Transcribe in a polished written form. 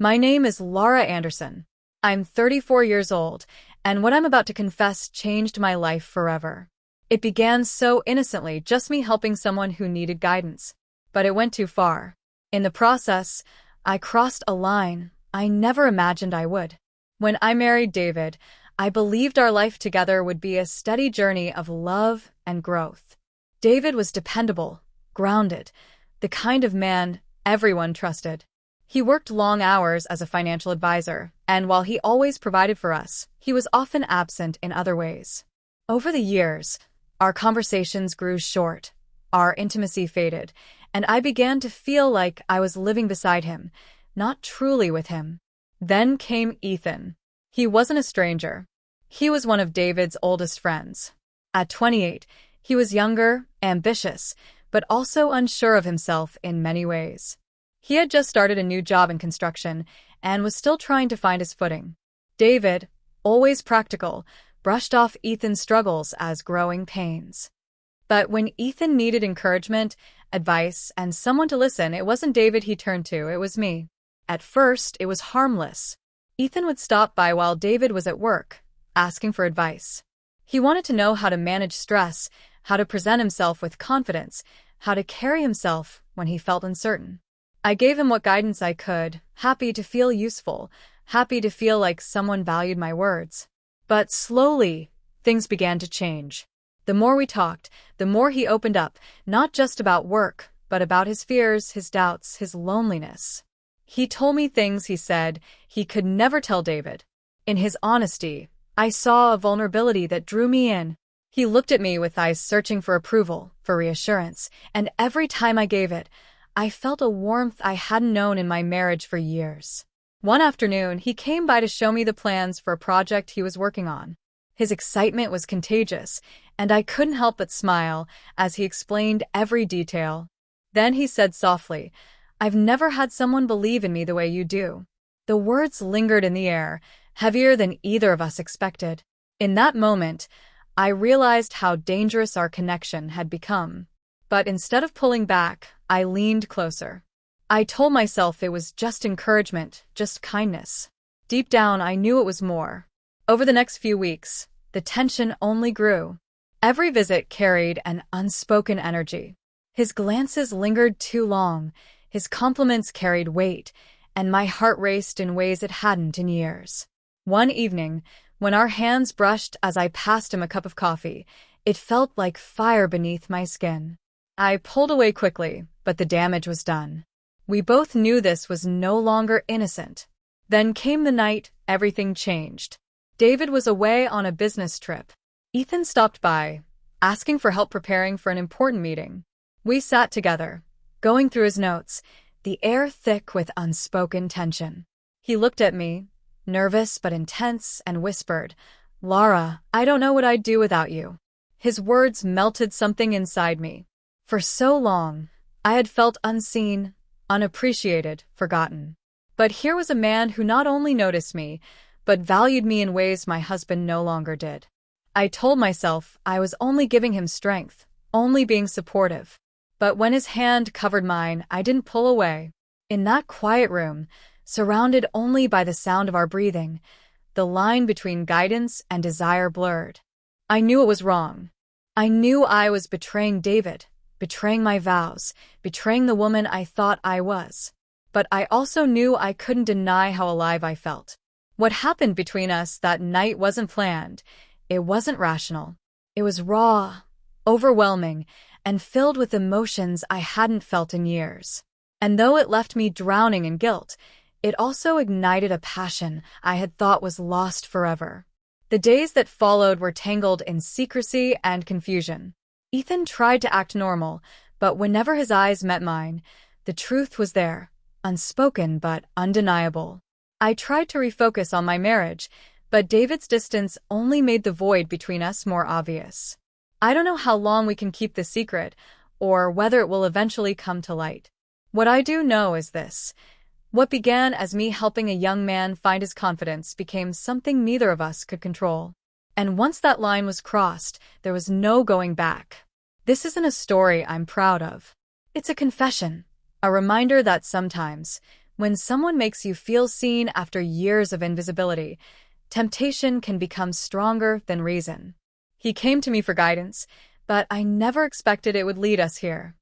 My name is Laura Anderson. I'm 34 years old, and what I'm about to confess changed my life forever. It began so innocently, just me helping someone who needed guidance. But it went too far. In the process, I crossed a line I never imagined I would. When I married David, I believed our life together would be a steady journey of love and growth. David was dependable, grounded, the kind of man everyone trusted. He worked long hours as a financial advisor, and while he always provided for us, he was often absent in other ways. Over the years, our conversations grew short, our intimacy faded, and I began to feel like I was living beside him, not truly with him. Then came Ethan. He wasn't a stranger. He was one of David's oldest friends. At 28, he was younger, ambitious, but also unsure of himself in many ways. He had just started a new job in construction and was still trying to find his footing. David, always practical, brushed off Ethan's struggles as growing pains. But when Ethan needed encouragement, advice, and someone to listen, it wasn't David he turned to, it was me. At first, it was harmless. Ethan would stop by while David was at work, asking for advice. He wanted to know how to manage stress, how to present himself with confidence, how to carry himself when he felt uncertain. I gave him what guidance I could, happy to feel useful, happy to feel like someone valued my words. But slowly, things began to change. The more we talked, the more he opened up, not just about work, but about his fears, his doubts, his loneliness. He told me things he said he could never tell David. In his honesty, I saw a vulnerability that drew me in. He looked at me with eyes searching for approval, for reassurance, and every time I gave it, I felt a warmth I hadn't known in my marriage for years. One afternoon, he came by to show me the plans for a project he was working on. His excitement was contagious, and I couldn't help but smile as he explained every detail. Then he said softly, "I've never had someone believe in me the way you do." The words lingered in the air, heavier than either of us expected. In that moment, I realized how dangerous our connection had become. But instead of pulling back, I leaned closer. I told myself it was just encouragement, just kindness. Deep down, I knew it was more. Over the next few weeks, the tension only grew. Every visit carried an unspoken energy. His glances lingered too long, his compliments carried weight, and my heart raced in ways it hadn't in years. One evening, when our hands brushed as I passed him a cup of coffee, it felt like fire beneath my skin. I pulled away quickly, but the damage was done. We both knew this was no longer innocent. Then came the night everything changed. David was away on a business trip. Ethan stopped by, asking for help preparing for an important meeting. We sat together, going through his notes, the air thick with unspoken tension. He looked at me, nervous but intense, and whispered, "Laura, I don't know what I'd do without you." His words melted something inside me. For so long, I had felt unseen, unappreciated, forgotten. But here was a man who not only noticed me, but valued me in ways my husband no longer did. I told myself I was only giving him strength, only being supportive. But when his hand covered mine, I didn't pull away. In that quiet room, surrounded only by the sound of our breathing, the line between guidance and desire blurred. I knew it was wrong. I knew I was betraying David, betraying my vows, betraying the woman I thought I was. But I also knew I couldn't deny how alive I felt. What happened between us that night wasn't planned. It wasn't rational. It was raw, overwhelming, and filled with emotions I hadn't felt in years. And though it left me drowning in guilt, it also ignited a passion I had thought was lost forever. The days that followed were tangled in secrecy and confusion. Ethan tried to act normal, but whenever his eyes met mine, the truth was there, unspoken but undeniable. I tried to refocus on my marriage, but David's distance only made the void between us more obvious. I don't know how long we can keep this secret, or whether it will eventually come to light. What I do know is this. What began as me helping a young man find his confidence became something neither of us could control. And once that line was crossed, there was no going back. This isn't a story I'm proud of. It's a confession, a reminder that sometimes, When someone makes you feel seen after years of invisibility, temptation can become stronger than reason. He came to me for guidance, but I never expected it would lead us here.